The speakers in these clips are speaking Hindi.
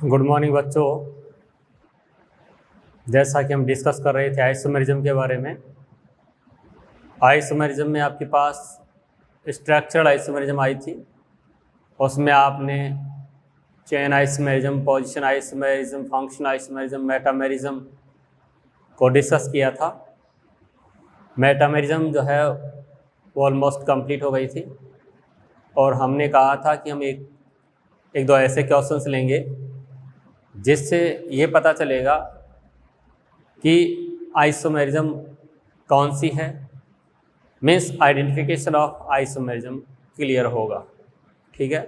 गुड मॉर्निंग बच्चों। जैसा कि हम डिस्कस कर रहे थे आइसोमेरिज्म के बारे में। आइसोमेरिज्म में आपके पास स्ट्रक्चरल आइसोमेरिज्म आई थी, उसमें आपने chain isomerism, position isomerism, function isomerism, metamerism को डिस्कस किया था। मेटामेरिज्म जो है वो ऑलमोस्ट कंप्लीट हो गई थी और हमने कहा था कि हम एक दो ऐसे क्वेश्चंस लेंगे जिससे ये पता चलेगा कि आइसोमेरिज्म कौन सी है, means identification of isomerism clear होगा। ठीक है,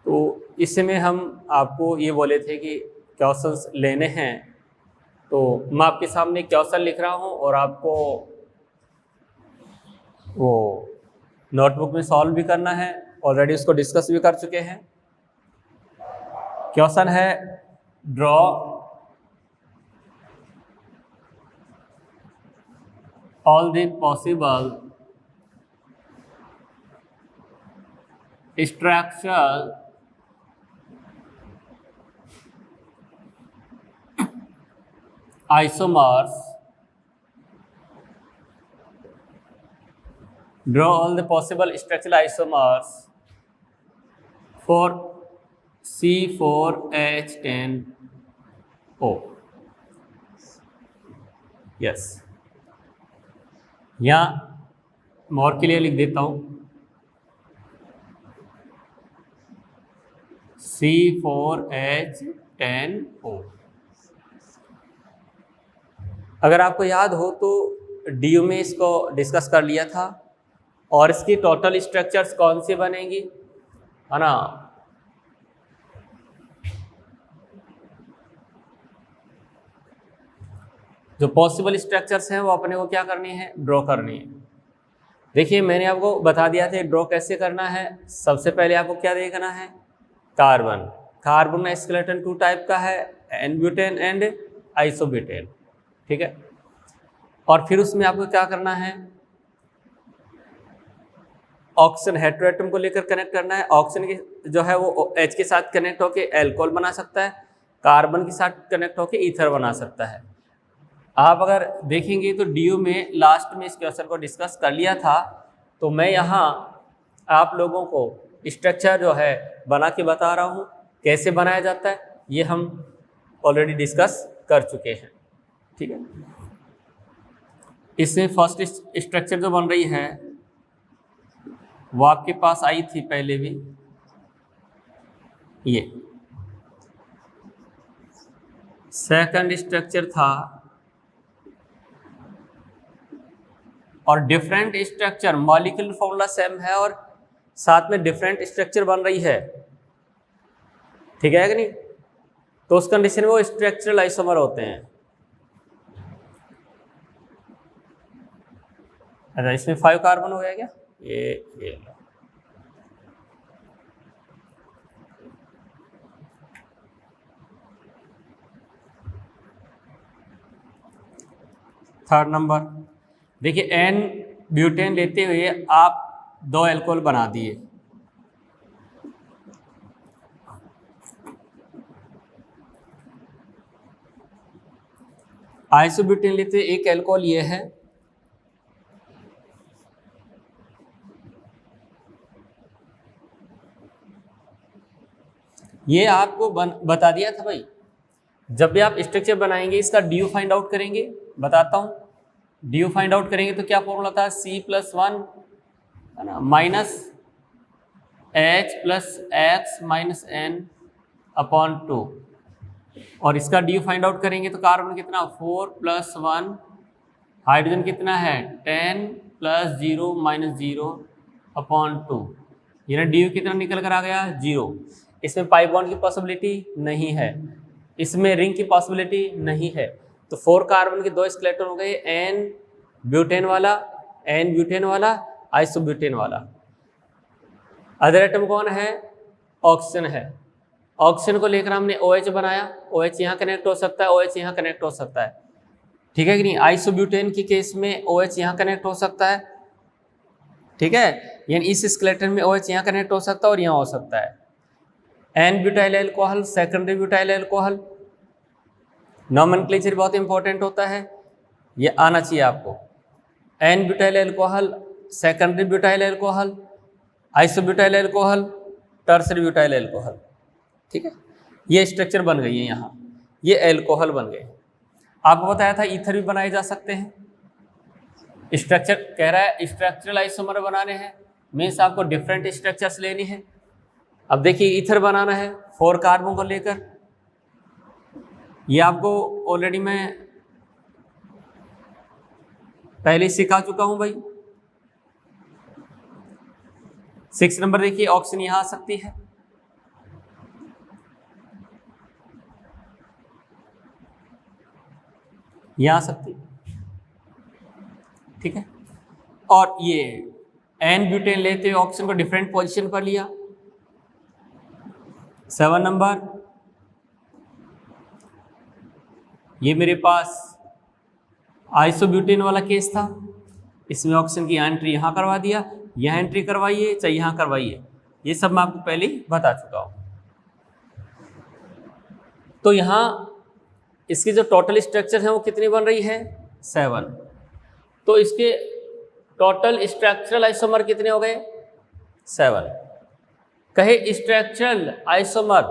तो इसमें हम आपको ये बोले थे कि क्वेश्चंस लेने हैं, तो मैं आपके सामने क्वेश्चन लिख रहा हूँ और आपको वो नोटबुक में सॉल्व भी करना है। ऑलरेडी उसको डिस्कस भी कर चुके हैं। क्वेश्चन है draw all the possible structural isomers. Draw all the possible structural isomers for C4H10O. Yes. यहाँ मोर के लिए लिख देता हूँ C4H10O। अगर आपको याद हो तो DU में इसको डिस्कस कर लिया था और इसकी टोटल स्ट्रक्चर्स कौन सी बनेंगी, है ना। जो पॉसिबल स्ट्रक्चर्स हैं वो अपने को क्या करनी है, ड्रॉ करनी है। देखिए मैंने आपको बता दिया था ड्रॉ कैसे करना है। सबसे पहले आपको क्या देखना है, कार्बन। कार्बन में स्केलेटन 2 टाइप का है, एन-ब्यूटेन एंड आइसोब्यूटेन। ठीक है, और फिर उसमें आपको क्या करना है, ऑक्सीजन हेटेरोएटम को लेकर कनेक्ट करना है। ऑक्सीजन की जो है वो H के साथ कनेक्ट होकर एल्कोहल बना सकता है, कार्बन के साथ कनेक्ट होकर ईथर बना सकता है। आप अगर देखेंगे तो DU में लास्ट में इस क्वेश्चन को डिस्कस कर लिया था, तो मैं यहाँ आप लोगों को स्ट्रक्चर जो है बना के बता रहा हूँ कैसे बनाया जाता है। ये हम ऑलरेडी डिस्कस कर चुके हैं। ठीक है, इसमें फर्स्ट स्ट्रक्चर जो बन रही है वो आपके पास आई थी पहले भी, ये सेकंड स्ट्रक्चर था और different structure, molecular formula same है और साथ में डिफरेंट स्ट्रक्चर बन रही है। ठीक है कि नहीं, तो उस कंडीशन में वो स्ट्रक्चरल आइसोमर होते हैं। अच्छा, इसमें 5 कार्बन हो गया क्या, ये लो। थर्ड नंबर देखिए, एन ब्यूटेन लेते हुए आप 2 अल्कोहल बना दिए। आइसोब्यूटेन लेते हुए 1 अल्कोहल ये है, ये आपको बता दिया था भाई। जब भी आप स्ट्रक्चर बनाएंगे इसका DU फाइंड आउट करेंगे, बताता हूँ। DU फाइंड आउट करेंगे तो क्या फॉर्मूला था, C+1 है ना माइनस H+X-N/2, और इसका DU फाइंड आउट करेंगे तो कार्बन कितना 4+1, हाइड्रोजन कितना है 10 + 0 - 0/2, ये ना DU कितना निकल कर आ गया 0। इसमें पाई बॉन्ड की पॉसिबिलिटी नहीं है, इसमें रिंग की पॉसिबिलिटी नहीं है, तो 4 कार्बन के 2 स्केलेटन हो गए, एन ब्यूटेन वाला, आइसोब्यूटेन वाला। अदर एटम कौन है, ऑक्सीजन है। ऑक्सीजन को लेकर हमने OH बनाया, OH यहाँ कनेक्ट हो सकता है, OH यहाँ कनेक्ट हो सकता है। ठीक है कि नहीं, आइसोब्यूटेन की केस में OH यहाँ कनेक्ट हो सकता है। ठीक है, यानी इस स्केलेटन में OH यहाँ कनेक्ट हो सकता है और यहाँ हो सकता है। N butyl alcohol, secondary butyl alcohol. Nomenclature बहुत इंपॉर्टेंट होता है, ये आना चाहिए आपको। N butyl alcohol, secondary butyl alcohol, isobutyl alcohol, tertiary butyl alcohol. ठीक है, ये स्ट्रक्चर बन गई है यहाँ, ये एल्कोहल बन गए। आपको बताया था ईथर भी बनाए जा सकते हैं। स्ट्रक्चर कह रहा है स्ट्रक्चरल आइसोमर बनाने हैं, मीन्स आपको डिफरेंट स्ट्रक्चर्स लेनी है। अब देखिए ईथर बनाना है 4 कार्बन को लेकर, ये आपको ऑलरेडी मैं पहले ही सिखा चुका हूं भाई। 6 नंबर देखिए, ऑक्सीजन यहां आ सकती है, यहां आ सकती है। ठीक है, और ये एन ब्यूटेन लेते हुए ऑक्सीजन को डिफरेंट पोजीशन पर लिया। 7 नंबर, ये मेरे पास आइसोब्यूटेन वाला केस था, इसमें ऑक्सीजन की एंट्री यहाँ करवा दिया, यहाँ एंट्री करवाइए चाहे यहाँ करवाइए, ये सब मैं आपको पहले ही बता चुका हूँ। तो यहाँ इसकी जो टोटल स्ट्रक्चर है वो कितनी बन रही है 7। तो इसके टोटल स्ट्रक्चरल आइसोमर कितने हो गए 7। कहे स्ट्रक्चरल आइसोमर,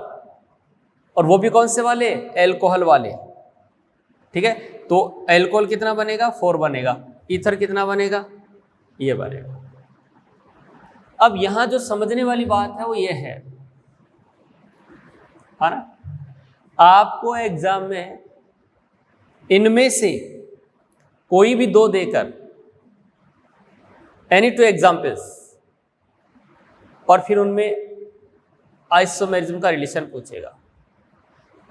और वो भी कौन से वाले, एल्कोहल वाले। ठीक है, तो एल्कोहल कितना बनेगा 4 बनेगा, ईथर कितना बनेगा, ये बनेगा। अब यहां जो समझने वाली बात है वो ये है ना, आपको एग्जाम में इनमें से कोई भी 2 देकर, एनी 2 एग्जाम्पल्स, और फिर उनमें आइसोमेरिज्म का रिलेशन पूछेगा।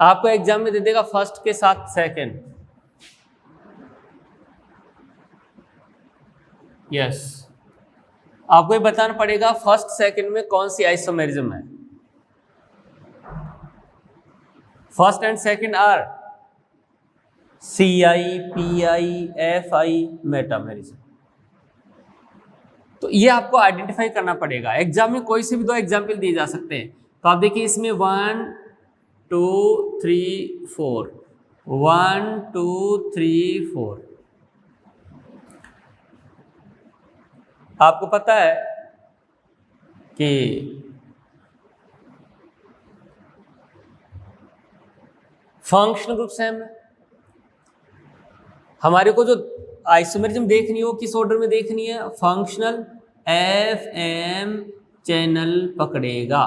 आपको एग्जाम में दे देगा फर्स्ट के साथ सेकंड, यस आपको ये बताना पड़ेगा फर्स्ट सेकंड में कौन सी आइसोमेरिज्म है। First and second are CI, PI, FI metamerism. तो ये आपको आइडेंटिफाई करना पड़ेगा। एग्जाम में कोई से भी 2 एग्जाम्पल दिए जा सकते हैं। तो आप देखिए इसमें 1 2 3 4, 1 2 3 4। आपको पता है कि फंक्शनल ग्रुप सेम है। हमारे को जो आइसोमेरिज्म देखनी है वो किस ऑर्डर में देखनी है, फंक्शनल FM चैनल पकड़ेगा।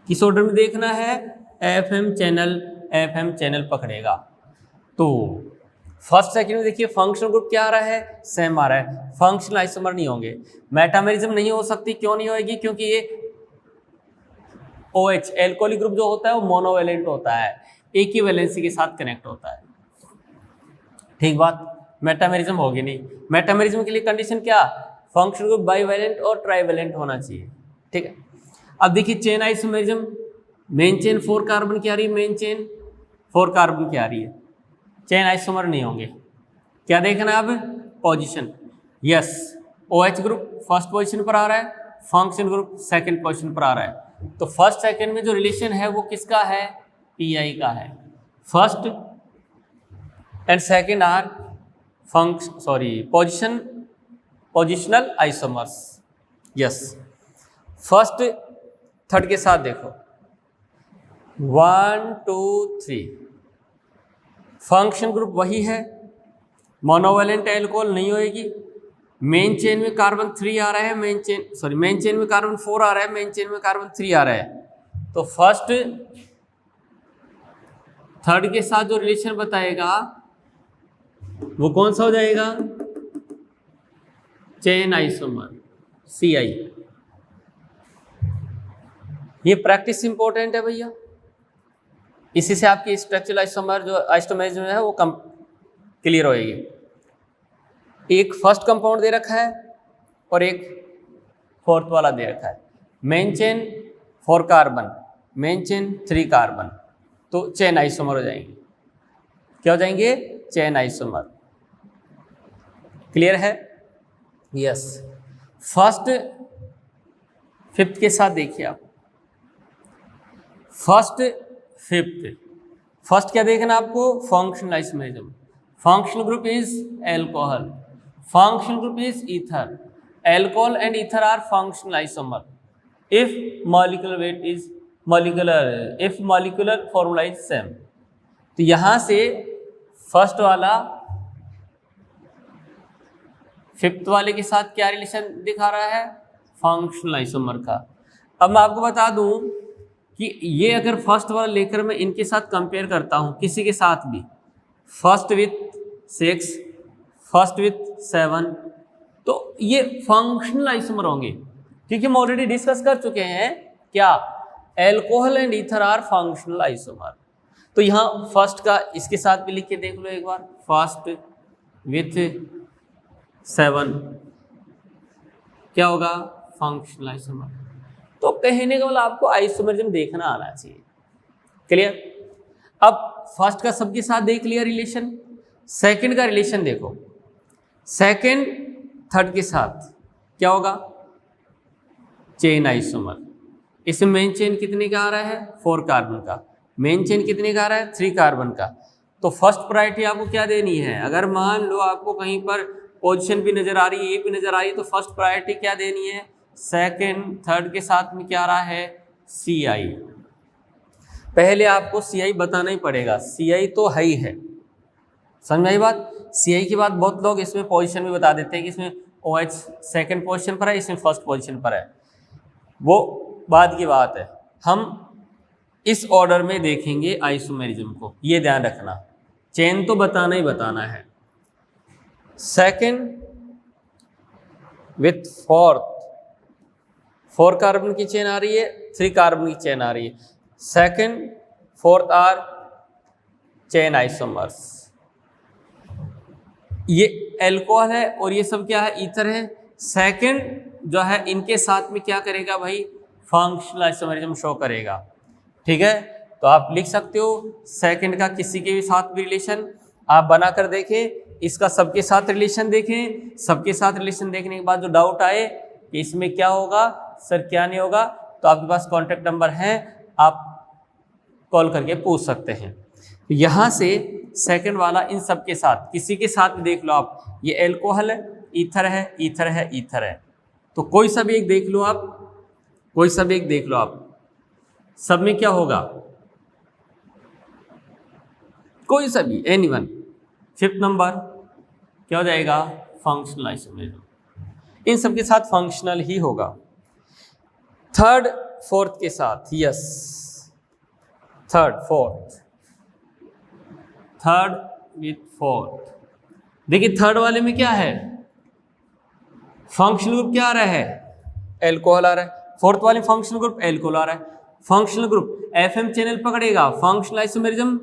किस ऑर्डर में देखना है, FM चैनल पकड़ेगा। तो फर्स्ट सेकंड में देखिए फंक्शनल ग्रुप क्या आ रहा है, सेम आ रहा है, फंक्शनल आइसोमर नहीं होंगे। मेटामेरिज्म नहीं हो सकती, क्यों नहीं होगी, क्योंकि ये OH एल्कोहलिक ग्रुप जो होता है वो मोनोवेलेंट होता है, एक ही वैलेंसी के साथ कनेक्ट होता है। ठीक बात, मेटामेरिज्म होगी नहीं। मेटामेरिज्म के लिए कंडीशन क्या, फंक्शनल ग्रुप बाईवैलेंट और ट्राईवैलेंट होना चाहिए। ठीक है, अब देखिए chain isomerism, main chain 4 carbon की आ रही है, मेन चेन 4 कार्बन की आ रही है, चेन आइसोमर नहीं होंगे। क्या देखना है अब, position. Yes, OH group first position पर आ रहा है, फंक्शनल ग्रुप सेकंड पोजीशन पर आ रहा है। तो फर्स्ट सेकंड में जो रिलेशन है वो किसका है, PI का है। First and second are positional isomers. Yes, first third के साथ देखो 1 2 3, फंक्शन ग्रुप वही है, मोनोवेलेंट एल्कोहल नहीं होएगी। मेन चेन में कार्बन 3 आ रहा है, मेन चेन में कार्बन 4 आ रहा है, मेन चेन में कार्बन 3 आ रहा है। तो फर्स्ट थर्ड के साथ जो रिलेशन बताएगा वो कौन सा हो जाएगा, चेन आइसोमर CI। ये प्रैक्टिस इंपॉर्टेंट है भैया, इसी से आपकी स्ट्रक्चरल आइसोमर जो आइसोमेरिज्म है वो कम क्लियर होएगी। एक फर्स्ट कंपाउंड दे रखा है और एक फोर्थ वाला दे रखा है। Main chain 4 carbon, main chain 3 carbon, तो चेन आइसोमर हो जाएंगे। क्या हो जाएंगे, चेन आइसोमर। क्लियर है, यस। फर्स्ट फिफ्थ के साथ देखिए आप, फर्स्ट फिफ्थ, फर्स्ट क्या देखना आपको, functional isomerism, functional group is alcohol, functional group is ether, alcohol and ether are functional isomer if molecular weight is if molecular formula is same। तो यहां से फर्स्ट वाला फिफ्थ वाले के साथ क्या रिलेशन दिखा रहा है, फंक्शनल आइसोमर का। अब मैं आपको बता दूं कि ये अगर फर्स्ट वाला लेकर मैं इनके साथ कंपेयर करता हूं किसी के साथ भी, फर्स्ट विथ 6, फर्स्ट विथ 7, तो ये फंक्शनल आइसोमर होंगे, क्योंकि हम ऑलरेडी डिस्कस कर चुके हैं क्या, alcohol and ether are functional isomer. तो यहाँ फर्स्ट का इसके साथ भी लिख के देख लो एक बार, फर्स्ट विथ 7 क्या होगा, फंक्शनल आइसोमर। तो कहने का मतलब आपको आइसोमरिज्म देखना आना चाहिए, क्लियर। अब फर्स्ट का सबके साथ देख लिया रिलेशन, सेकंड का रिलेशन देखो, सेकंड थर्ड के साथ क्या होगा, चेन आइसोमर। इसमें मेन चेन कितने का आ रहा है, 4 कार्बन का, मेन चेन कितने का आ रहा है, 3 कार्बन का। तो फर्स्ट प्रायोरिटी आपको क्या देनी है, अगर मान लो आपको कहीं पर पोजीशन भी नजर आ रही है, ये भी नजर आ रही है, तो फर्स्ट प्रायोरिटी क्या देनी है, सेकंड थर्ड के साथ में क्या आ रहा है, CI। पहले आपको CI बताना ही पड़ेगा, CI तो है ही है, समझ में आई बात। CI के बाद बहुत लोग इसमें पोजीशन भी बता देते हैं कि इसमें OH सेकंड पोजीशन पर है, इसमें फर्स्ट पोजीशन पर है, वो बाद की बात है। हम इस ऑर्डर में देखेंगे आइसोमेरिज्म को, ये ध्यान रखना, चेन तो बताना ही बताना है। सेकंड विथ फोर्थ, 4 कार्बन की चेन आ रही है, 3 कार्बन की चेन आ रही है, second fourth are chain isomers. ये एल्कोहल है और ये सब क्या है, ईथर है। सेकंड जो है इनके साथ में क्या करेगा भाई, फंक्शनल आइसोमेरिज्म शो करेगा, ठीक है। तो आप लिख सकते हो सेकंड का किसी के भी साथ भी रिलेशन आप बनाकर देखें, इसका सबके साथ रिलेशन देखें, सबके साथ रिलेशन देखने के बाद जो डाउट आए कि इसमें क्या होगा सर क्या नहीं होगा, तो आपके पास कॉन्टैक्ट नंबर है, आप कॉल करके पूछ सकते हैं। यहाँ से सेकंड वाला इन सब के साथ किसी के साथ भी देख लो आप, ये एल्कोहल है, ईथर है, ईथर है, ईथर है, तो कोई सा भी एक देख लो आप, कोई सा भी एक देख लो आप, सब में क्या होगा, कोई सा भी एनीवन। फिफ्थ नंबर क्या हो जाएगा, फंक्शनल आइसोमेरिज्म, इन सब के साथ फंक्शनल ही होगा। थर्ड फोर्थ के साथ, yes, third fourth, third with fourth. देखिए थर्ड वाले में क्या है, फंक्शनल ग्रुप क्या आ रहा है, एल्कोहल आ रहा है, फोर्थ वाले फंक्शनल ग्रुप एल्कोहल आ रहा है। फंक्शनल ग्रुप FM चैनल पकड़ेगा, फंक्शनल आइसोमेरिज्म,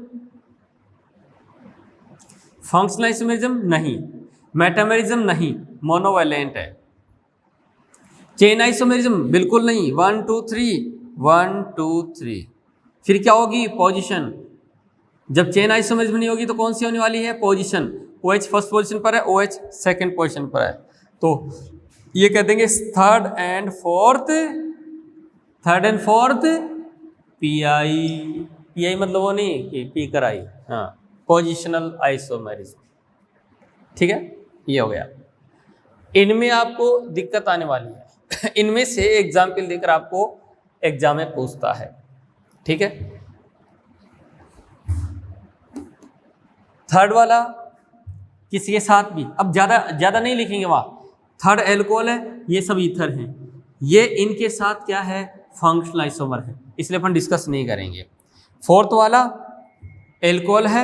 फंक्शनल आइसोमेरिज्म नहीं, मेटामेरिज्म नहीं, मोनोवैलेंट है। चेन आइसोमेरिज्म बिल्कुल नहीं, 1 2 3 1 2 3। फिर क्या होगी, पोजीशन। जब चेन आइसोमेरिज्म नहीं होगी तो कौन सी होने वाली है, पोजीशन। OH फर्स्ट पोजीशन पर है, OH सेकंड पोजीशन पर है, तो ये कह देंगे third and fourth, third and fourth PI मतलब वो नहीं कि पी कर आई, हाँ, पोजिशनल आइसोमेरिज्म, ठीक है, ये हो गया। इनमें आपको दिक्कत आने वाली है इनमें से एग्जाम्पल देकर आपको एग्जाम में पूछता है, ठीक है। थर्ड वाला किसी के साथ भी, अब ज्यादा नहीं लिखेंगे वहां, थर्ड एल्कोहल है, ये सब ईथर हैं, ये इनके साथ क्या है, फंक्शनल आइसोमर है, इसलिए अपन डिस्कस नहीं करेंगे। फोर्थ वाला एल्कोहल है,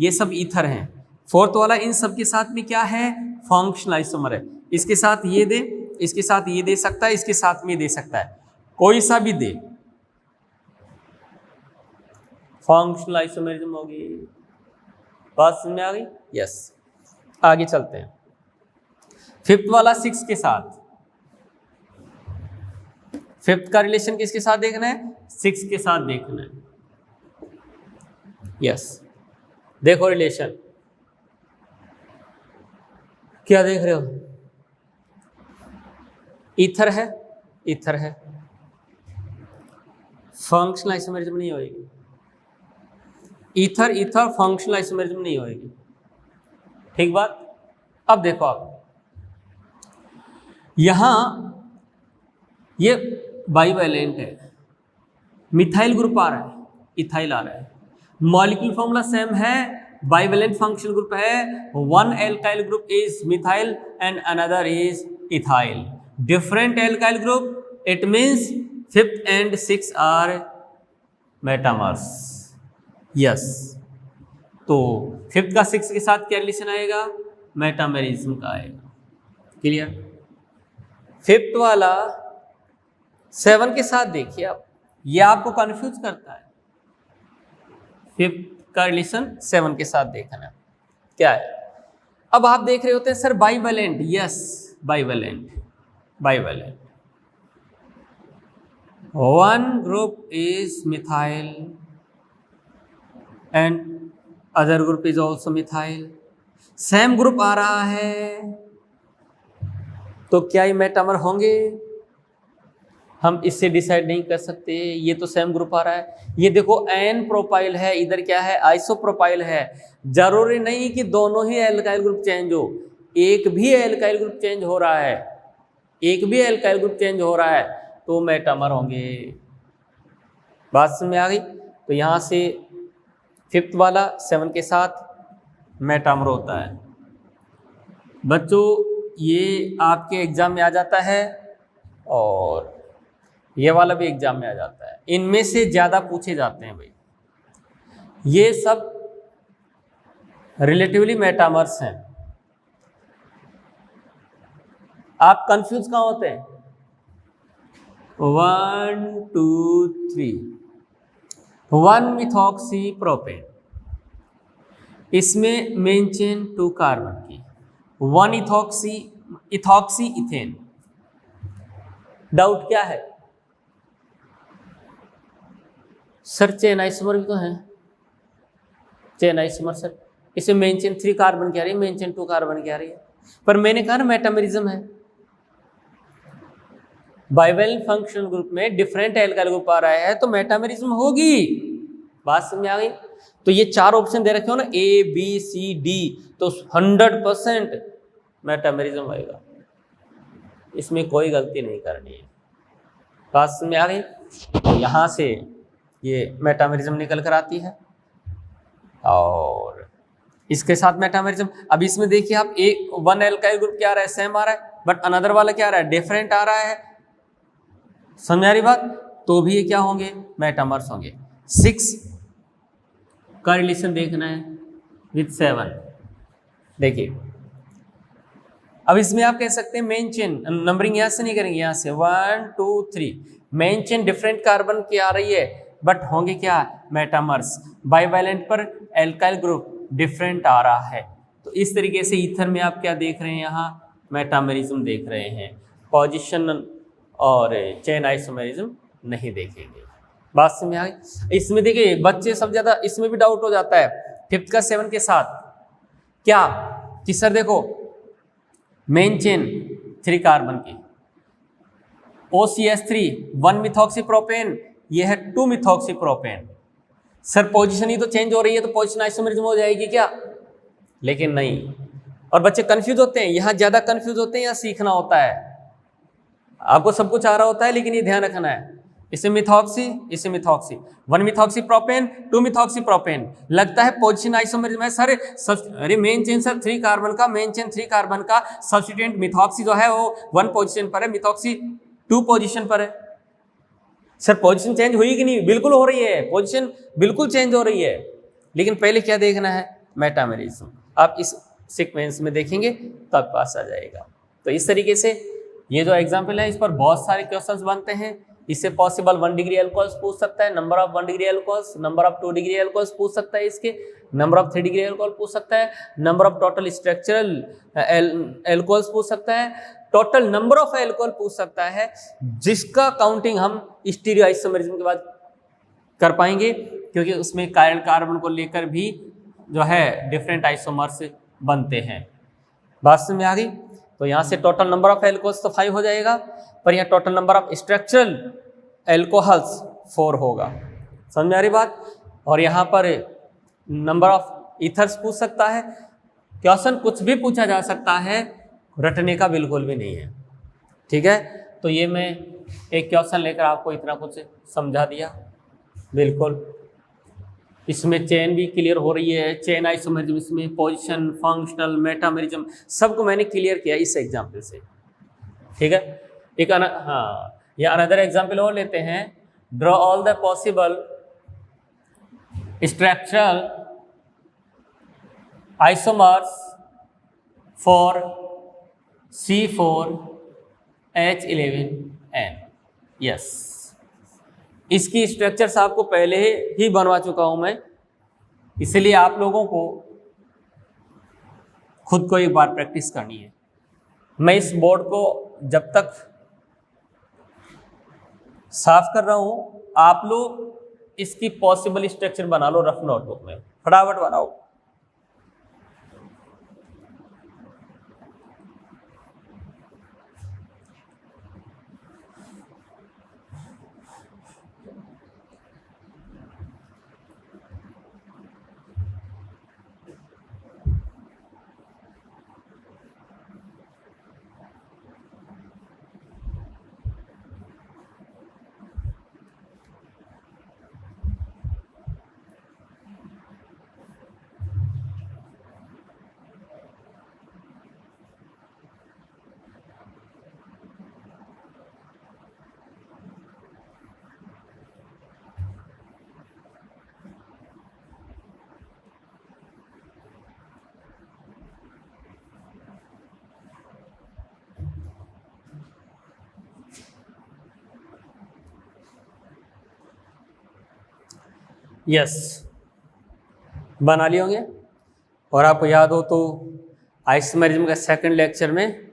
ये सब ईथर हैं, फोर्थ वाला इन सब के साथ में क्या है, फंक्शनल आइसोमर है, इसके साथ ये दे, इसके साथ ये दे सकता है, इसके साथ में दे सकता है, कोई सा भी दे, फंक्शनल आइसोमेरिज्म होगी। बात समझ में आ गई, यस। आगे चलते हैं, फिफ्थ वाला 6 के साथ, फिफ्थ का रिलेशन किसके साथ देखना है, 6 के साथ देखना है, यस। देखो रिलेशन क्या देख रहे हो, ईथर है, ईथर है, फंक्शनल आइसोमेरिज्म नहीं होगी, ईथर ईथर फंक्शनल आइसोमेरिज्म नहीं होगी। ठीक बात। अब देखो आप यहां ये बाइवैलेंट है, मिथाइल ग्रुप आ रहा है, इथाइल आ रहा है, मॉलिक्यूल फॉर्मूला सेम है, बाइवैलेंट फंक्शनल ग्रुप है, one alkyl group is methyl and another is ethyl. Different alkyl group, it means 5th and 6th are metamers. Yes, तो 5th का 6th के साथ क्या रिलेशन आएगा? मेटामेरिज्म का आएगा। क्लियर? 5th वाला 7 के साथ देखिए आप, ये आपको कंफ्यूज करता है। 5th का रिलेशन 7 के साथ देखना क्या है। अब आप देख रहे होते हैं sir bivalent, yes bivalent, bivalent. One group is methyl and other group is also methyl, same group आ रहा है, तो क्या ये मेटामर होंगे? हम इससे डिसाइड नहीं कर सकते, ये तो सेम ग्रुप आ रहा है। ये देखो एन प्रोपाइल है, इधर क्या है? आइसोप्रोपाइल है। जरूरी नहीं कि दोनों ही एल्काइल ग्रुप चेंज हो, एक भी एल्काइल ग्रुप चेंज हो रहा है, एक भी एल्काइल ग्रुप चेंज हो रहा है तो मेटामर होंगे। बात समझ में आ गई? तो यहाँ से 5th वाला 7 के साथ मेटामर होता है। बच्चों ये आपके एग्जाम में आ जाता है और ये वाला भी एग्जाम में आ जाता है, इनमें से ज़्यादा पूछे जाते हैं भाई। ये सब रिलेटिवली मेटामर्स हैं। आप कंफ्यूज कहाँ होते हैं? 1 2 3 1 मिथॉक्सी प्रोपेन, इसमें मेन चेन 2 कार्बन की, 1 इथॉक्सी इथेन। डाउट क्या है सर? चेन आइसोमर भी तो है, चेन आइसोमर सर, इसे मेन चेन 3 कार्बन की आ रही है, मेन चेन 2 कार्बन की आ रही है, पर मैंने कहा ना मेटामेरिज्म है। बाइवैलेंट फंक्शनल ग्रुप में डिफरेंट एल्काइल ग्रुप आ रहा है तो मेटामेरिज्म होगी। बात समझ आ गई? तो ये 4 ऑप्शन दे रखे हो ना, ए बी सी डी, तो 100% मेटामेरिज्म आएगा, इसमें कोई गलती नहीं करनी है। बात समझ आ गई? तो यहाँ से ये मेटामेरिज्म निकल कर आती है और इसके साथ मेटामेरिज्म। अब इसमें देखिए आप, एक 1 एल्काइल ग्रुप क्या आ रहा है? सेम आ रहा है, बट अनदर वाला क्या आ रहा है? डिफरेंट आ रहा है। समझ आ रही बात? तो भी ये क्या होंगे? मेटामर्स होंगे। 6 का रिलेशन देखना है विथ 7। देखिए अब इसमें आप कह सकते हैं मेन चेन, नंबरिंग यहां से नहीं करेंगे, यहां से 1 2 3, मेन चेन डिफरेंट कार्बन की आ रही है बट होंगे क्या? मेटामर्स। बाइवैलेंट पर एल्काइल ग्रुप डिफरेंट आ रहा है, तो इस तरीके से ईथर में आप क्या देख रहे हैं? यहाँ मेटामेरिज्म देख रहे हैं, पोजीशन और चेन आइसोमेरिज्म नहीं देखेंगे। बात समझ आ गई? इसमें देखिए बच्चे सब ज़्यादा इसमें भी डाउट हो जाता है 5th का 7 के साथ क्या कि सर देखो मेन चेन 3 कार्बन की, OCH3 1 मिथॉक्सी प्रोपेन, ये है 2 मिथॉक्सी प्रोपेन। सर पोजीशन ही तो चेंज हो रही है तो पोजीशन आइसोमेरिज्म हो जाएगी क्या? लेकिन नहीं। और बच्चे कंफ्यूज होते हैं, यहाँ ज़्यादा कंफ्यूज होते हैं, यहाँ सीखना होता है। आपको सब कुछ आ रहा होता है लेकिन ये ध्यान रखना है, इसे मिथॉक्सी, इसे methoxy, 1 methoxy propane 2 methoxy propane, लगता है पोजीशन आइसोमेरिज्म है सर। अरे मेन चेन सर 3 कार्बन का, मेन चेन 3 कार्बन का, सब्स्टिट्यूएंट मिथॉक्सी जो है वो 1 पोजीशन पर है, मिथॉक्सी 2 पोजीशन पर है। सर पोजीशन चेंज हुई कि नहीं? बिल्कुल हो रही है, पोजीशन बिल्कुल चेंज हो रही है, लेकिन पहले क्या देखना है? मेटामेरिज्म। आप इस सीक्वेंस में देखेंगे तब पास आ जाएगा। तो इस तरीके से ये जो एग्जाम्पल है इस पर बहुत सारे क्वेश्चंस बनते हैं। इससे पॉसिबल 1 डिग्री एल्कोहल्स पूछ सकता है, number of 1 degree alcohols, number of 2 degree alcohols पूछ सकता है, इसके नंबर ऑफ 3 डिग्री एल्कोहल पूछ सकता है, number of total structural alcohols पूछ सकता है, टोटल नंबर ऑफ एल्कोहल पूछ सकता है, जिसका काउंटिंग हम स्टीरियो आइसोमेरिज्म के बाद कर पाएंगे, क्योंकि उसमें कायरल कार्बन को लेकर भी जो है डिफरेंट आइसोमर्स बनते हैं। बात समझ में आ गई? तो यहाँ से टोटल नंबर ऑफ एल्कोहल्स तो 5 हो जाएगा, पर यहाँ total number of structural alcohols 4 होगा। समझ में आ रही बात। और यहाँ पर नंबर ऑफ ईथर्स पूछ सकता है। क्वेश्चन कुछ भी पूछा जा सकता है, रटने का बिल्कुल भी नहीं है। ठीक है, तो ये मैं एक क्वेश्चन लेकर आपको इतना कुछ समझा दिया। बिल्कुल इसमें चेन भी क्लियर हो रही है, चेन आइसोमरिज्म, इसमें पोजीशन, फंक्शनल, मेटामेरिज्म, सबको मैंने क्लियर किया इस एग्जाम्पल से। ठीक है, एक हाँ, या अनदर एग्जाम्पल और लेते हैं। Draw all the possible structural isomers for C4H11N। Yes, इसकी स्ट्रक्चर्स आपको पहले ही बनवा चुका हूं मैं, इसलिए आप लोगों को खुद को एक बार प्रैक्टिस करनी है। मैं इस बोर्ड को जब तक साफ कर रहा हूं, आप लोग इसकी पॉसिबल स्ट्रक्चर बना लो रफ नोटबुक में, फटाफट बनाओ। यस, बना लिए होंगे। और आपको याद हो तो आइसोमेरिज्म का सेकंड लेक्चर में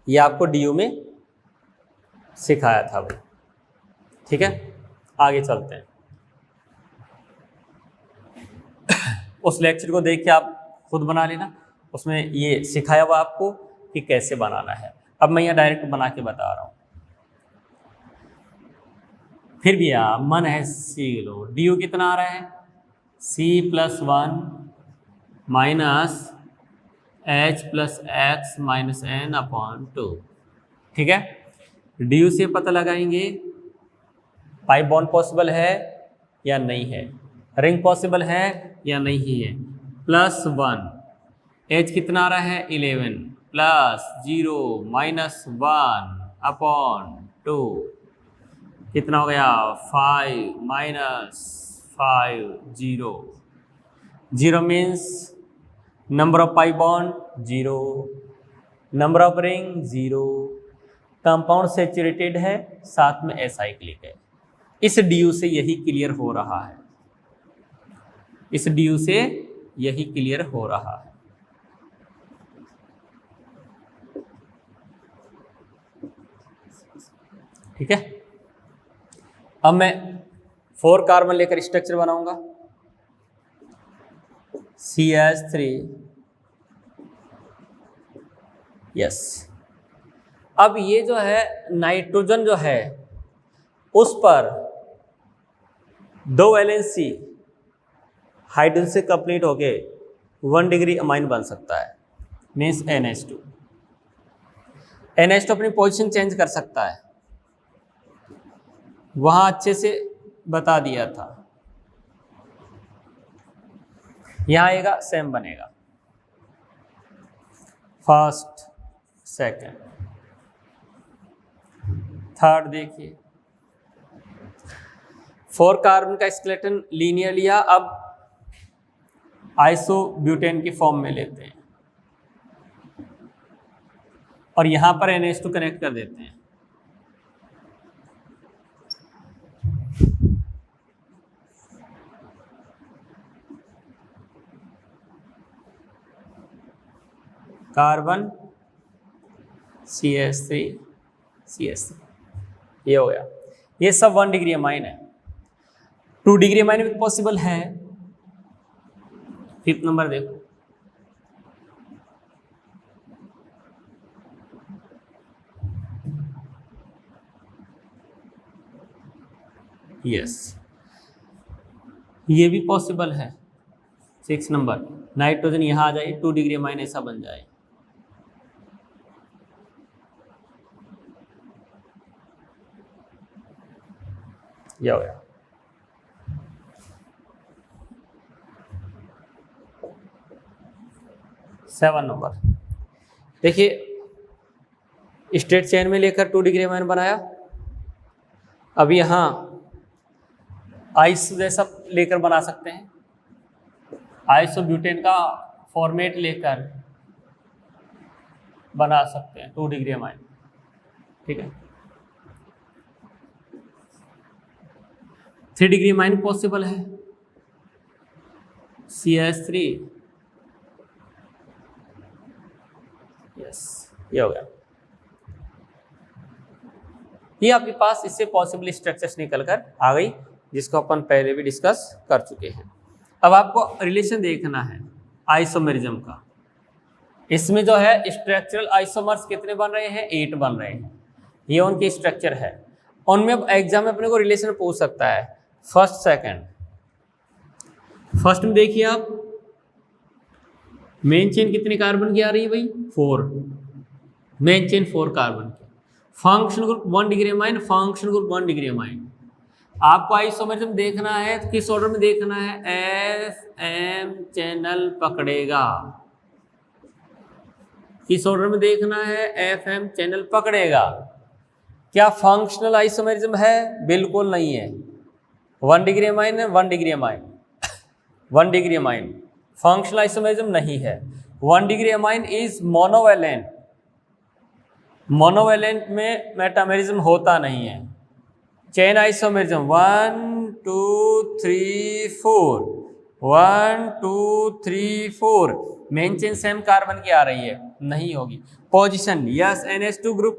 ये आपको डीयू में सिखाया था भाई। ठीक है, आगे चलते हैं। उस लेक्चर को देख के आप खुद बना लेना, उसमें ये सिखाया हुआ आपको कि कैसे बनाना है। अब मैं यहाँ डायरेक्ट बना के बता रहा हूँ। फिर भी यार मन है सी लो, डी कितना आ रहा है, C+1 माइनस H+X-N/2। ठीक है, डी से पता लगाएंगे पाई बॉन्ड पॉसिबल है या नहीं है, रिंग पॉसिबल है या नहीं है। +1, H कितना आ रहा है 11, +0 -1/2 कितना हो गया 5 -5 0। 0 means number of pi bond 0, number of ring 0, compound saturated है, साथ में एसाइक्लिक है। इस डी से यही क्लियर हो रहा है, इस डी से यही क्लियर हो रहा है। ठीक है, अब मैं 4 कार्बन लेकर स्ट्रक्चर बनाऊंगा। CH3, yes. अब ये जो है नाइट्रोजन जो है उस पर 2 वैलेंसी हाइड्रोजन से कंप्लीट होके 1 डिग्री अमाइन बन सकता है, मीन्स NH2। NH2 अपनी पोजीशन चेंज कर सकता है, वहां अच्छे से बता दिया था। यहां आएगा सेम बनेगा, फर्स्ट, सेकंड, थर्ड। देखिए 4 कार्बन का स्केलेटन लीनियर लिया, अब आइसोब्यूटेन की फॉर्म में लेते हैं और यहां पर NH2 कनेक्ट कर देते हैं। कार्बन CH3 CH3, ये हो गया। ये सब 1 डिग्री अमाइन है। 2 डिग्री अमाइन भी पॉसिबल है। 5th नंबर देखो, यस, ये भी पॉसिबल है। 6 नंबर, नाइट्रोजन यहाँ आ जाए, 2 डिग्री अमाइन ऐसा बन जाए। क्या हो गया? 7 नंबर, देखिए स्ट्रेट चेन में लेकर 2 डिग्री अमाइन बनाया। अब यहाँ आइस जैसा लेकर बना सकते हैं, आइसोब्यूटेन का फॉर्मेट लेकर बना सकते हैं 2 डिग्री अमाइन। ठीक है, 3 डिग्री अमाइन पॉसिबल है, CH3। यस, ये हो गया। ये आपके पास इससे पॉसिबल स्ट्रक्चर्स निकल कर आ गई, जिसको अपन पहले भी डिस्कस कर चुके हैं। अब आपको रिलेशन देखना है आइसोमेरिज्म का। इसमें जो है स्ट्रक्चरल आइसोमर्स कितने बन रहे हैं? 8 बन रहे हैं। ये उनकी स्ट्रक्चर है। उनमें अब एग्जाम में अपने को रिलेशन पूछ सकता है फर्स्ट सेकंड। फर्स्ट में देखिए आप, मेन चेन कितने कार्बन की आ रही है भाई? 4। मेन चेन 4 कार्बन की। Function group 1 degree amine, function group 1 degree amine. आपको आइसोमेरिज्म देखना है तो किस ऑर्डर में देखना है? FM चैनल पकड़ेगा। किस ऑर्डर में देखना है? FM चैनल पकड़ेगा। क्या फंक्शनल आइसोमेरिज्म है? बिल्कुल नहीं है। 1 डिग्री अमाइन है, 1 degree amine, 1 degree amine. Functional isomerism नहीं है। 1 degree amine is monovalent. Monovalent में मेटामेरिज्म होता नहीं है। Chain isomerism 1 2 3 4, 1 2 3 4। Main chain same carbon की आ रही है, नहीं होगी। Position, yes, NH2 group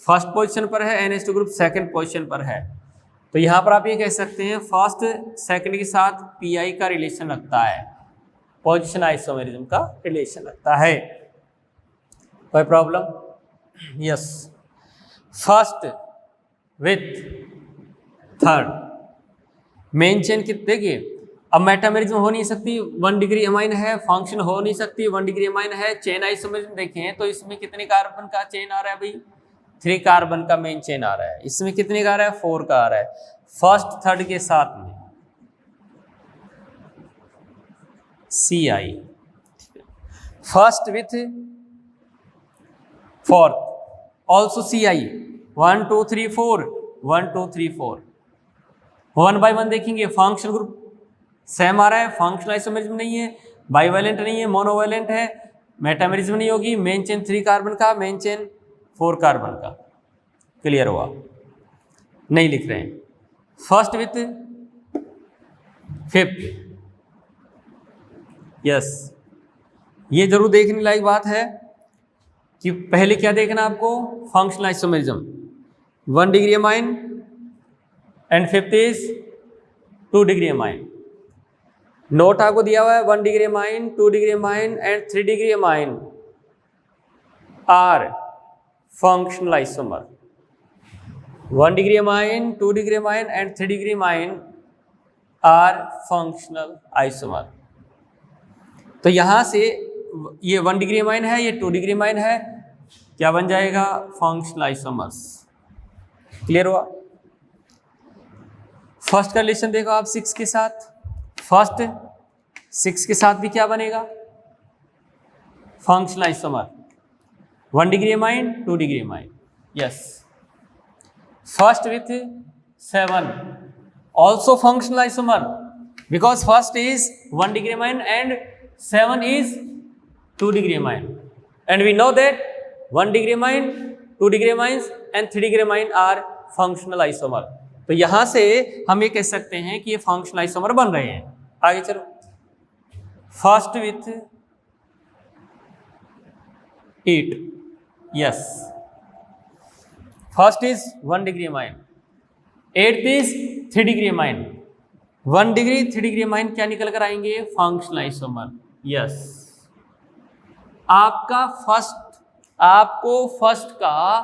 first position पर है, NH2 ग्रुप सेकंड पोजीशन पर है। तो यहाँ पर आप ये कह सकते हैं फर्स्ट सेकंड के साथ PI का रिलेशन रखता है, पोजीशन आइसोमेरिज्म का रिलेशन रखता है। कोई problem? Yes, first with third main chain की देखिए। अब मेटामेरिज्म हो नहीं सकती, 1 डिग्री अमाइन है, फंक्शन हो नहीं सकती, 1 डिग्री अमाइन है। चेन आइसोमेरिज्म देखें तो इसमें कितने कार्बन का चेन आ रहा है भाई? 3 कार्बन का मेन चेन आ रहा है। इसमें कितने का आ रहा है? 4 का आ रहा है। फर्स्ट थर्ड के साथ में CI, first with fourth also CI, 1 2 3 4, 1 2 3 4। 1 bye 1 देखेंगे, फंक्शन ग्रुप सेम आ रहा है, फंक्शनल आइसोमेरिज्म नहीं है, बाइवैलेंट नहीं है, मोनोवैलेंट है, मेटामेरिज्म नहीं होगी। मेन चेन 3 कार्बन का, मेन चेन 4 कार्बन का। क्लियर हुआ? नहीं लिख रहे हैं। फर्स्ट विथ फिफ्थ, यस, ये जरूर देखने लायक बात है कि पहले क्या देखना आपको? Functional isomerism 1 degree amine and fifth is 2 degree amine. Note आपको दिया हुआ है 1 degree amine, 2 degree amine and 3 degree amine are functional isomer. 1 degree amine, 2 degree amine and 3 degree amine are functional isomer. तो यहां से ये 1 डिग्री अमाइन है, ये 2 डिग्री अमाइन है, क्या बन जाएगा? Functional isomers. क्लियर हुआ? फर्स्ट का रिलेशन देखो आप 6 के साथ। फर्स्ट 6 के साथ भी क्या बनेगा? Functional isomer. 1 degree amine, 2 degree amine, yes. First with 7 also functional isomer, because first is 1 degree amine and 7 is 2 degree amine, and we know that 1 degree amine, 2 degree amines and 3 degree amine are functional isomer। तो यहां से हम ये कह सकते हैं कि ये फंक्शनल आइसोमर बन रहे हैं। आगे चलो, first with 8, yes, first is 1 degree amine, 8th is 3 degree amine. 1 degree 3 degree amine क्या निकल कर आएंगे? Functional isomer, yes. आपको फर्स्ट का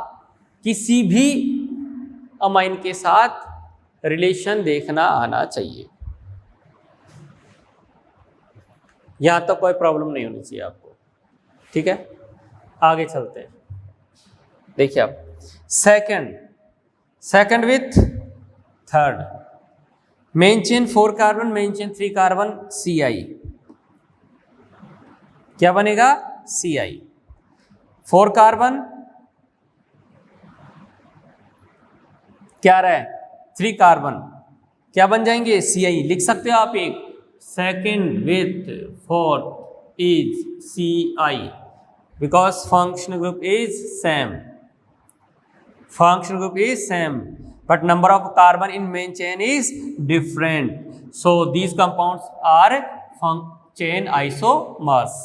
किसी भी अमाइन के साथ रिलेशन देखना आना चाहिए। यहां तक कोई प्रॉब्लम नहीं होनी चाहिए आपको, ठीक है। आगे चलते हैं, देखिए आप second with third, main chain 4 carbon, main chain 3 carbon, Ci क्या बनेगा? Ci 4 कार्बन क्या रहा है? 3 कार्बन क्या बन जाएंगे? Ci लिख सकते हो आप। एक second with fourth is Ci because functional group is same, functional group is same but number of carbon in main chain is different, so these compounds are chain isomers.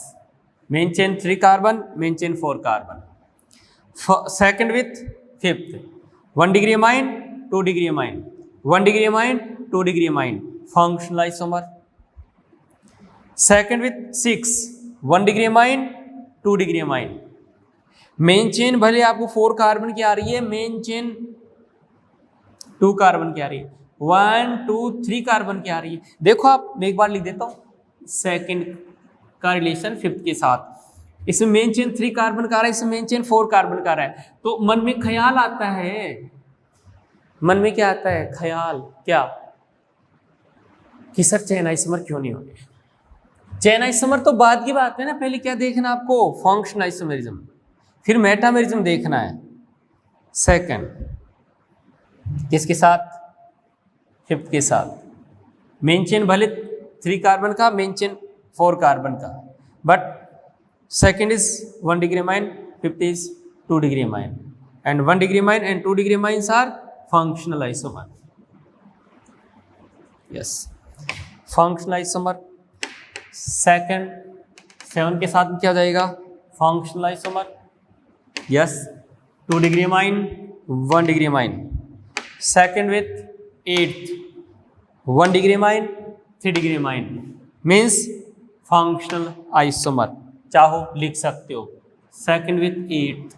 Main chain 3 carbon, main chain 4 carbon. Second with fifth, 1 degree amine, 2 degree amine, 1 degree amine, 2 degree amine, functional isomer. Second with 6, 1 degree amine, 2 degree amine. Main chain भले आपको 4 कार्बन की आ रही है, मेन चेन 2 कार्बन की आ रही है, 1 2 3 कार्बन की आ रही है। देखो आप, मैं एक बार लिख देता हूं सेकंड का रिलेशन फिफ्थ के साथ। इसमें मेन चेन 3 कार्बन का आ रहा है, इसमें मेन चेन 4 कार्बन का आ रहा है, तो मन में ख्याल आता है, मन में क्या आता है? ख्याल, क्या कि सर चेन आइसोमर क्यों नहीं होंगे? चेन आइसोमर तो बाद की बात है ना, पहले क्या देखना आपको? फंक्शनल आइसोमेरिज्म, फिर मेटामेरिज्म देखना है। सेकंड किसके साथ? फिफ्थ के साथ। मेन चेन भले 3 कार्बन का, मेन चेन 4 कार्बन का, but second is 1 degree amine, fifth is 2 degree amine, and 1 degree amine and 2 degree amines are functional isomer. Yes, functional isomer। Second 7 के साथ क्या हो जाएगा? functional isomer। Yes, 2 degree amine, 1 degree amine. Second with 8th, 1 degree amine, 3 degree amine, means functional isomer। चाहो लिख सकते हो second with 8th,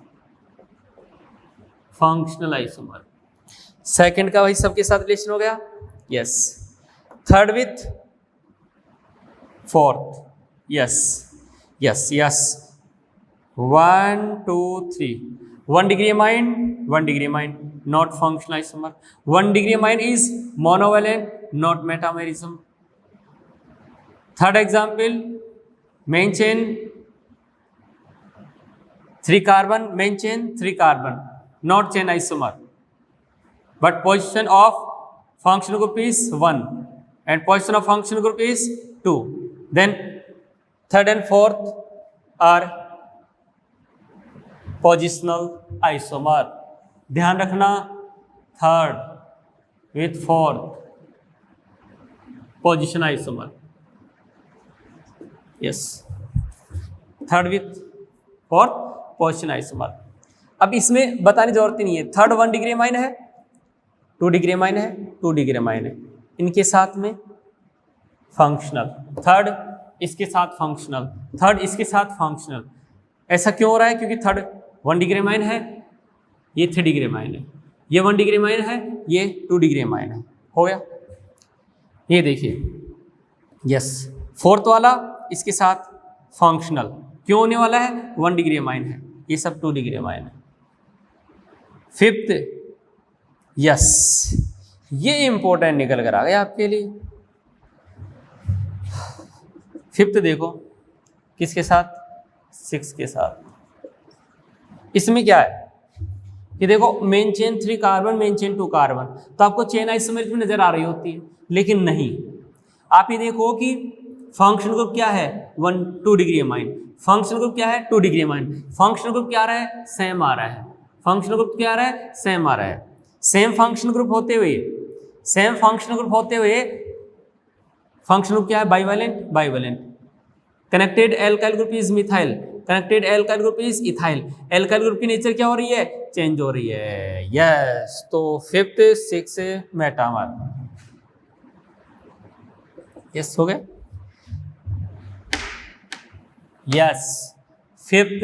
functional isomer। second का वही सबके साथ रिलेशन हो गया। Yes, third with 4th, yes yes yes, 1 2 3, 1 degree amine, 1 degree amine, not functional isomer। 1 degree amine is monovalent, not metamerism। Third example, main chain 3 carbon, main chain 3 carbon, not chain isomer, but position of functional group is 1 and position of functional group is 2, then third and fourth are positional isomer. ध्यान रखना, third with fourth position isomer. Yes, third with fourth position isomer. अब इसमें बताने की जरूरत ही नहीं है, थर्ड 1 degree amine है, 2 degree amine है, 2 degree amine है, इनके साथ में फंक्शनल, थर्ड इसके साथ फंक्शनल, थर्ड इसके साथ फंक्शनल। ऐसा क्यों हो रहा है? क्योंकि थर्ड 1 degree amine है, ये 3 degree amine है, ये 1 degree amine है, ये 2 degree amine है। हो गया? ये देखिए, यस, फोर्थ वाला इसके साथ फंक्शनल क्यों होने वाला है? 1 degree amine है, ये सब 2 degree amine है। फिफ्थ, यस, ये इंपॉर्टेंट निकल कर आ गया आपके लिए। फिफ्थ देखो किसके साथ? 6 के साथ। इसमें क्या है कि देखो main chain 3 carbon, main chain 2 carbon, तो आपको चेन आइसोमेरिज्म नजर आ रही होती है, लेकिन नहीं। आप ये देखो कि फंक्शनल ग्रुप क्या है? 2 degree amine। फंक्शनल ग्रुप क्या है? 2 degree amine। फंक्शनल ग्रुप क्या आ रहा है? सेम आ रहा है। फंक्शनल ग्रुप क्या आ रहा है? सेम आ रहा है। सेम फंक्शनल ग्रुप होते हुए, सेम फंक्शनल ग्रुप होते हुए फंक्शनल ग्रुप क्या है? Bivalent, bivalent. Connected alkyl group is methyl, connected alkyl group is ethyl. Alkyl group की नेचर क्या हो रही है? चेंज हो रही है। यस, तो फिफ्थ 6 मेटामर। यस, हो गया? यस, फिफ्थ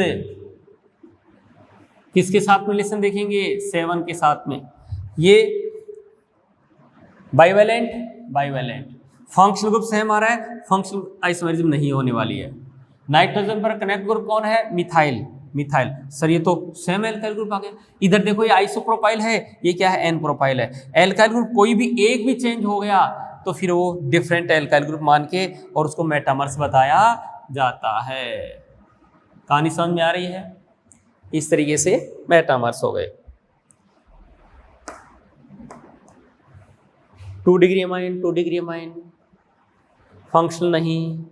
किसके साथ में रिलेशन देखेंगे? 7 के साथ में। ये bivalent, bivalent. Functional group same आ रहा है, फंक्शनल आइसोमेरिज्म नहीं होने वाली है। नाइट्रोजन पर कनेक्ट ग्रुप कौन है? Methyl, methyl. सर ये तो सेम एल्काइल ग्रुप आ गया। इधर देखो ये आइसोप्रोपाइल है, ये क्या है? एन प्रोपाइल है। एल्काइल ग्रुप कोई भी एक भी चेंज हो गया तो फिर वो डिफरेंट एल्काइल ग्रुप मान के और उसको मेटामर्स बताया जाता है। कहानी समझ में आ रही है? इस तरीके से मेटामर्स हो गए। 2 degree amine, 2 degree amine functional नहीं।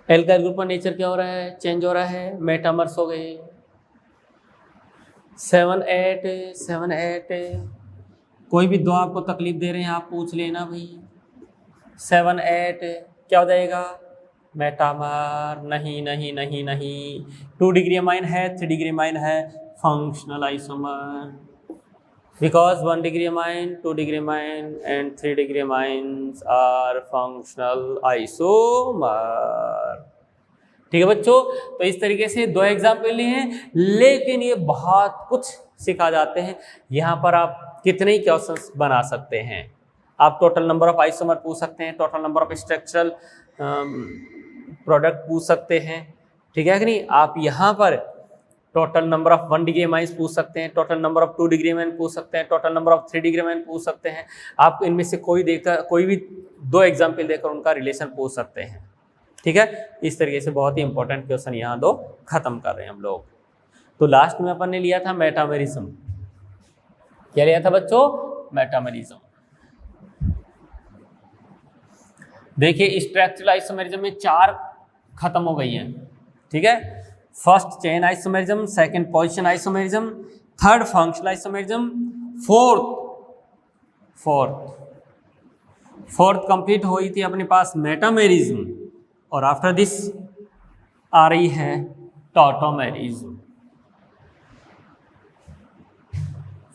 एल्काइल ग्रुप का नेचर क्या हो रहा है? चेंज हो रहा है, मेटामर्स हो गए। 7, 8, 7, 8 कोई भी दो आपको तकलीफ दे रहे हैं आप पूछ लेना भाई। 7, 8 क्या हो जाएगा? मेटामर। नहीं नहीं नहीं नहीं, 2 डिग्री अमाइन है, 3 डिग्री अमाइन है, functional isomer. Because 1 degree amine, 2 degree amine and 3 degree amines are functional isomer। ठीक है बच्चों, तो इस तरीके से 2 एग्जाम्पल लिए हैं, लेकिन ये बहुत कुछ सिखा जाते हैं। यहाँ पर आप कितने ही क्वेश्चंस बना सकते हैं। आप टोटल नंबर ऑफ आइसोमर पूछ सकते हैं, total number of structural product पूछ सकते हैं, ठीक है कि नहीं। आप यहाँ पर total number of 1 degree amines पूछ सकते हैं, total number of 2 degree amine पूछ सकते हैं, total number of 3 degree amine पूछ सकते हैं। आप इनमें से कोई भी 2 एग्जाम्पल देकर उनका रिलेशन पूछ सकते हैं, ठीक है। इस तरीके से बहुत ही इंपॉर्टेंट क्वेश्चन यहाँ 2 खत्म कर रहे हैं हम लोग। तो लास्ट में अपन ने लिया था मेटामेरिज्म। क्या लिया था बच्चों? मेटामेरिज्म। देखिए स्ट्रक्चरल आइसोमेरिज्म में 4 खत्म हो गई हैं, ठीक है। First chain isomerism, second position isomerism, third functional isomerism, fourth complete हुई थी अपने पास मेटामेरिज्म, और आफ्टर दिस आ रही है टॉटोमेरिज्म।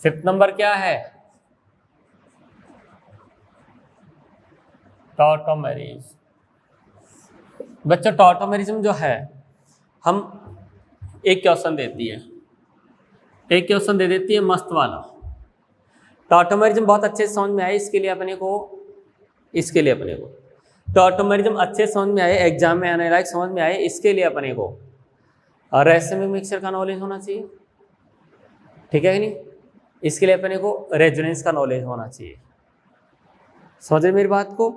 फिफ्थ नंबर क्या है? टॉटोमेरिज्म। बच्चों टॉटोमेरिज्म जो है, हम एक क्वेश्चन देती है, एक क्वेश्चन दे देती है मस्त वाला। टॉटोमेरिज्म बहुत अच्छे से समझ में आए इसके लिए अपने को टॉटोमेरिज्म अच्छे समझ में आए, एग्जाम में आने लायक समझ में आए, इसके लिए अपने को रेसिमिक मिक्सचर का नॉलेज होना चाहिए, ठीक है कि नहीं। इसके लिए अपने को रेजोनेंस का नॉलेज होना चाहिए। समझ रहे मेरी बात को?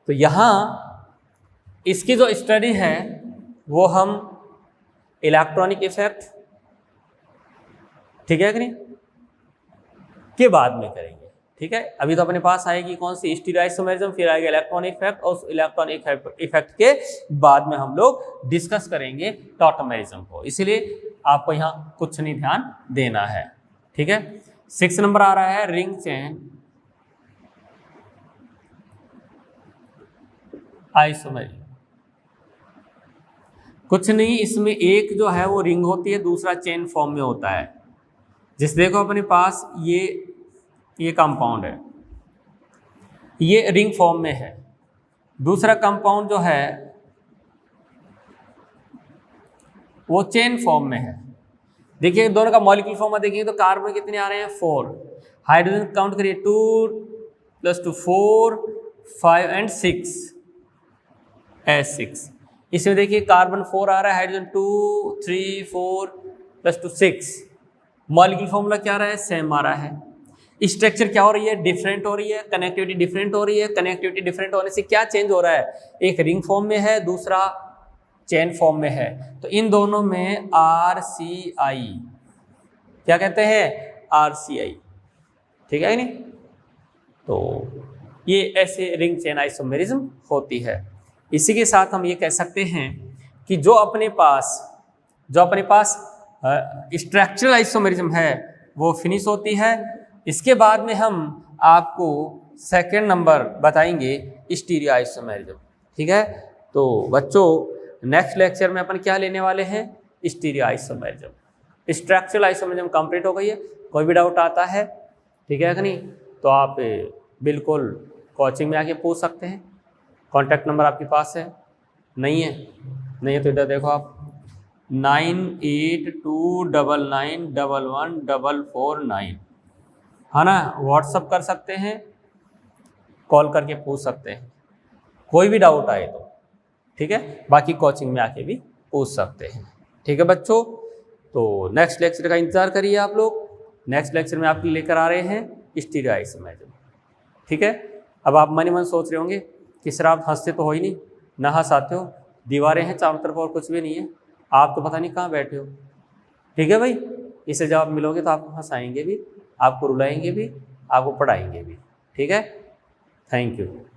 तो यहाँ इसकी जो स्टडी है वो हम इलेक्ट्रॉनिक इफेक्ट, ठीक है कि नहीं, के बाद में करेंगे, ठीक है। अभी तो अपने पास आएगी कौन सी? स्टीरियो आइसोमेरिज्म, फिर आएगा इलेक्ट्रॉनिक इफेक्ट, और इलेक्ट्रॉनिक इफेक्ट के बाद में हम लोग डिस्कस करेंगे टॉटोमेरिज्म को। इसीलिए आपको यहाँ कुछ नहीं ध्यान देना है, ठीक है। 6 नंबर आ रहा है रिंग चेन आइसोमेरिज्म। कुछ नहीं, इसमें एक जो है वो रिंग होती है, दूसरा चेन फॉर्म में होता है। जिस देखो अपने पास ये कंपाउंड है, ये रिंग फॉर्म में है, दूसरा कंपाउंड जो है वो चेन फॉर्म में है। देखिए दोनों का मॉलिक्यूल फॉर्म में देखेंगे तो कार्बन कितने आ रहे हैं? 4। हाइड्रोजन काउंट करिए, 2 + 2 4, 5 and 6 S6। इसमें देखिए कार्बन 4 आ रहा है, हाइड्रोजन 2, 3, 4 + 2 6। मॉलिक्यूल फॉर्मूला क्या आ रहा है? सेम आ रहा है। स्ट्रक्चर क्या हो रही है? डिफरेंट हो रही है। कनेक्टिविटी डिफरेंट हो रही है। कनेक्टिविटी डिफरेंट होने से क्या चेंज हो रहा है? एक रिंग फॉर्म में है, दूसरा चेन फॉर्म में है। तो इन दोनों में RCI, क्या कहते हैं? RCI, ठीक है नहीं। तो ये ऐसे रिंग चेन आइसोमेरिज्म होती है। इसी के साथ हम ये कह सकते हैं कि जो अपने पास स्ट्रक्चरल आइसोमेरिज्म है वो फिनिश होती है। इसके बाद में हम आपको सेकंड नंबर बताएंगे स्टीरियो आइसोमेरिज्म, ठीक है। तो बच्चों नेक्स्ट लेक्चर में अपन क्या लेने वाले हैं? Stereo isomerism. Structural isomerism complete हो गई है। कोई भी डाउट आता है, ठीक है कि नहीं, तो आप बिल्कुल कोचिंग में आके पूछ सकते हैं। कॉन्टैक्ट नंबर आपके पास है? नहीं है तो इधर देखो आप 9829911449, है ना, व्हाट्सअप कर सकते हैं। कॉल करके पूछ सकते हैं, कोई भी डाउट आए तो, ठीक है। बाकी कोचिंग में आके भी पूछ सकते हैं, ठीक है बच्चों। तो नेक्स्ट लेक्चर का इंतज़ार करिए आप लोग। नेक्स्ट लेक्चर में आपके लेकर आ रहे हैं स्टीरियो आइसोमेरिज्म, ठीक है। अब आप मन ही मन सोच रहे होंगे कि सर आप हंसते तो हो ही नहीं, ना हंस आते हो, दीवारें हैं चारों तरफ और कुछ भी नहीं है, आप तो पता नहीं कहाँ बैठे हो, ठीक है भाई। इससे जब आप मिलोगे तो आपको हंसाएंगे भी, आपको रुलाएंगे भी, आपको पढ़ाएंगे भी, ठीक है। Thank you.